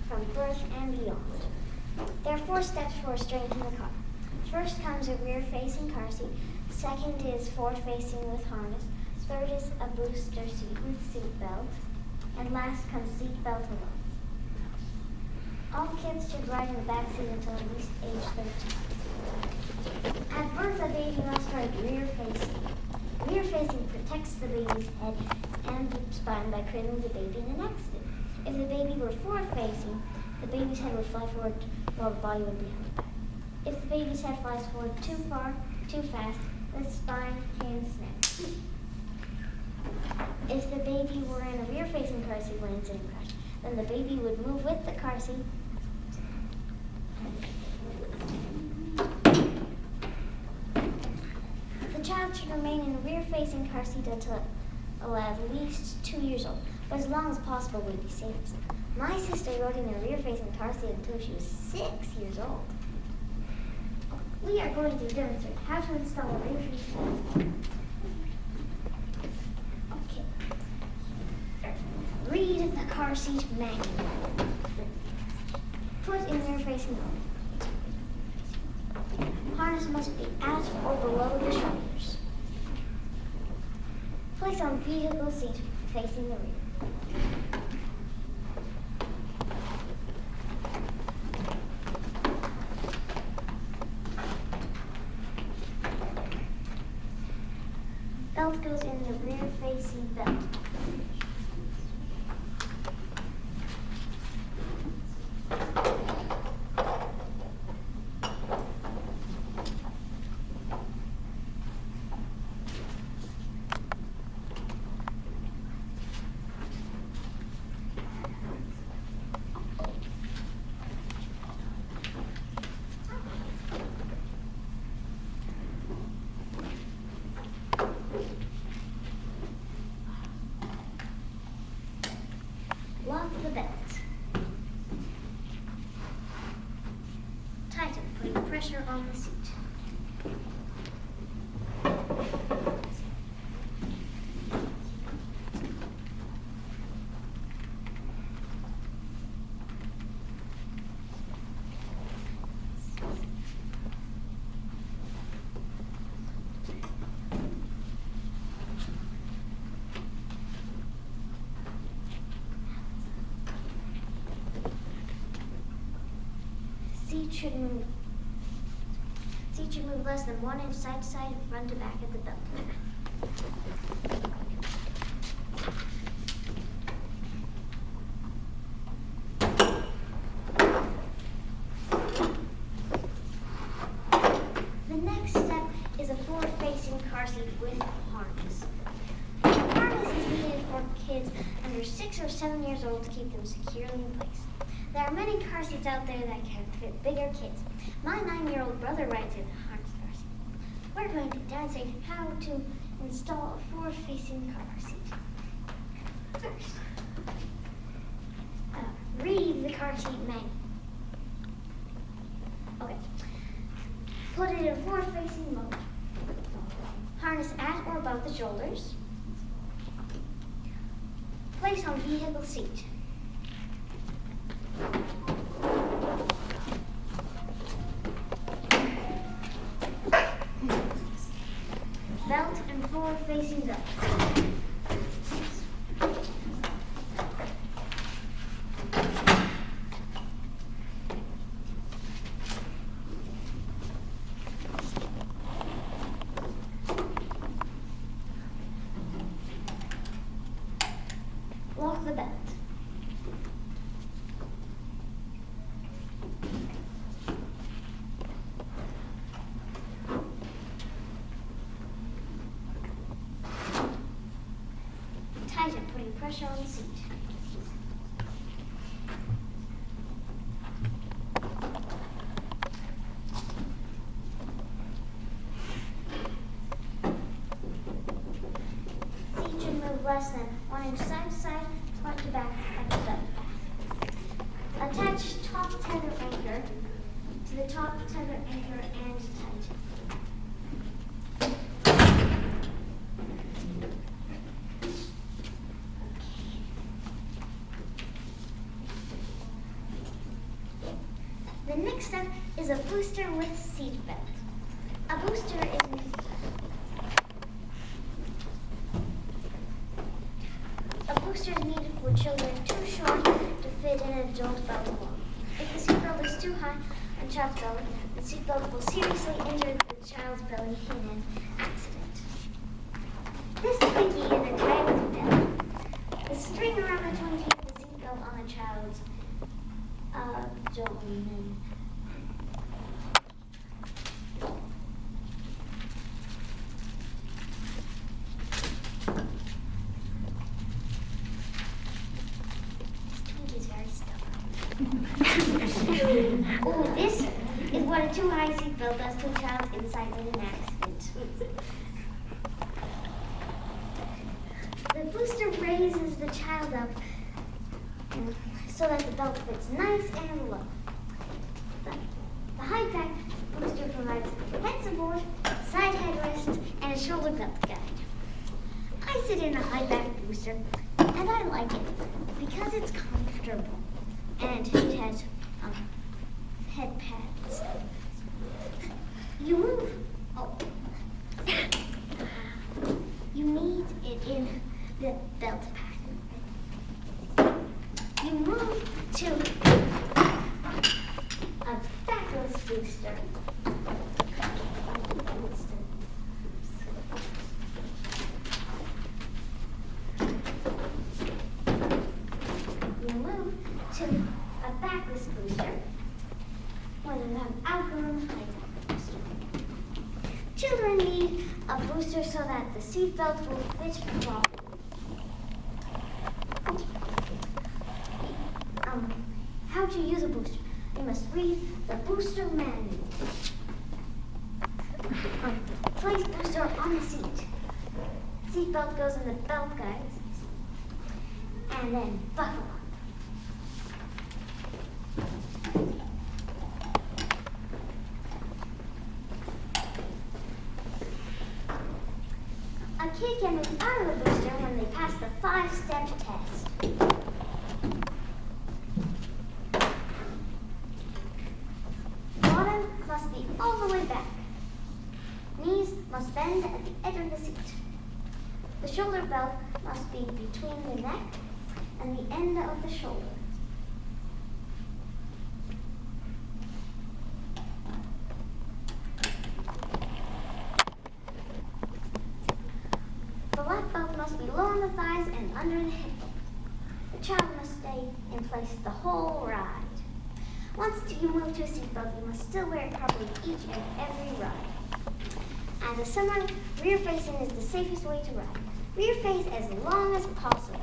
from birth and beyond. There are 4 steps for straightening the car. First comes a rear-facing car seat. Second is forward-facing with harness. Third is a booster seat with seat belt. And last comes seat belt alone. All kids should ride in the back seat until at least age 13. At birth, a baby must ride rear-facing. Rear-facing protects the baby's head and the spine by cradling the baby in an accident. If the baby were forward-facing, the baby's head would fly forward while the body would be held back. If the baby's head flies forward too far, too fast, the spine can snap. If the baby were in a rear-facing car seat when incident crashed, then the baby would move with the car seat. The child should remain in a rear-facing car seat until at least 2 years old, but as long as possible would be safest. My sister rode in a rear-facing car seat until she was 6 years old. We are going to demonstrate how to install a rear-facing car seat. Okay. Read the car seat manual. Put in rear-facing mode. Harness must be at or below the shoulders. Place on vehicle seat facing the rear. Belt goes in the rear-facing belt. Lock the belt. Tighten, putting pressure on the seat. Seat should move less than 1 inch side to side and front to back at the belt. The next step is a forward-facing car seat with harness. The harness is needed for kids under 6 or 7 years old to keep them securely in place. There are many car seats out there that can fit bigger kids. My 9-year-old brother rides in a harness car seat. We're going to demonstrate how to install a forward-facing car seat. First, read the car seat manual. Okay. Put it in forward-facing mode. Harness at or above the shoulders. Place on vehicle seat. Belt and forward-facing belt. Lock the belt. Tighten, putting pressure on the seat. Seat should move less than 1 inch side to side, front to back at the belt. Attach top tether anchor to the top tether anchor and tighten. The next step is a booster with seatbelt. A booster is needed for children too short to fit in an adult belt alone. If the seatbelt is too high on child's belly, the seatbelt will seriously injure the child's belly in an accident. This pinky is a tie with a belt. The string around the 20 is the seatbelt on a child's abdomen. Oh, this is what a too high seatbelt does to a child inside in an accident. The booster raises the child up so that the belt fits nice and low. The high back booster provides head support, side headrest, and a shoulder belt guide. I sit in a high back booster, and I like it because it's comfortable and it has head pads. You move. Oh. You need it in the belt pad. You move to a backless booster. You move to a backless booster when you have outgrown high booster. Children need a booster so that the seatbelt will fit properly. How to use a booster? You must read the booster manual. Place booster on the seat. Seatbelt goes in the belt guides, and then buckle up. A kid can move out of the booster when they pass the 5-step test. Bottom must be all the way back. Knees must bend at the edge of the seat. The shoulder belt must be between the neck and the end of the shoulder. The lap belt must be low on the thighs and under the hip bone. The child must stay in place the whole ride. Once you move to a seatbelt, you must still wear it properly each and every ride. As a summer, rear facing is the safest way to ride. Rear face as long as possible.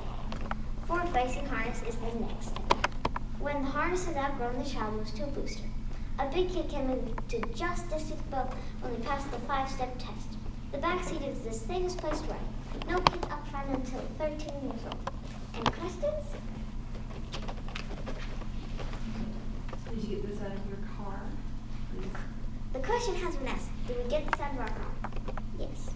Forward facing harness is the next step. When the harness has outgrown, the child moves to a booster. A big kid can move to just a seatbelt when they pass the 5-step test. The back seat is the safest place to ride. No kids up front until 13 years old. Any questions? Did you get this out of your car? Please. The question has been asked. Did we get this out of our car? Yes.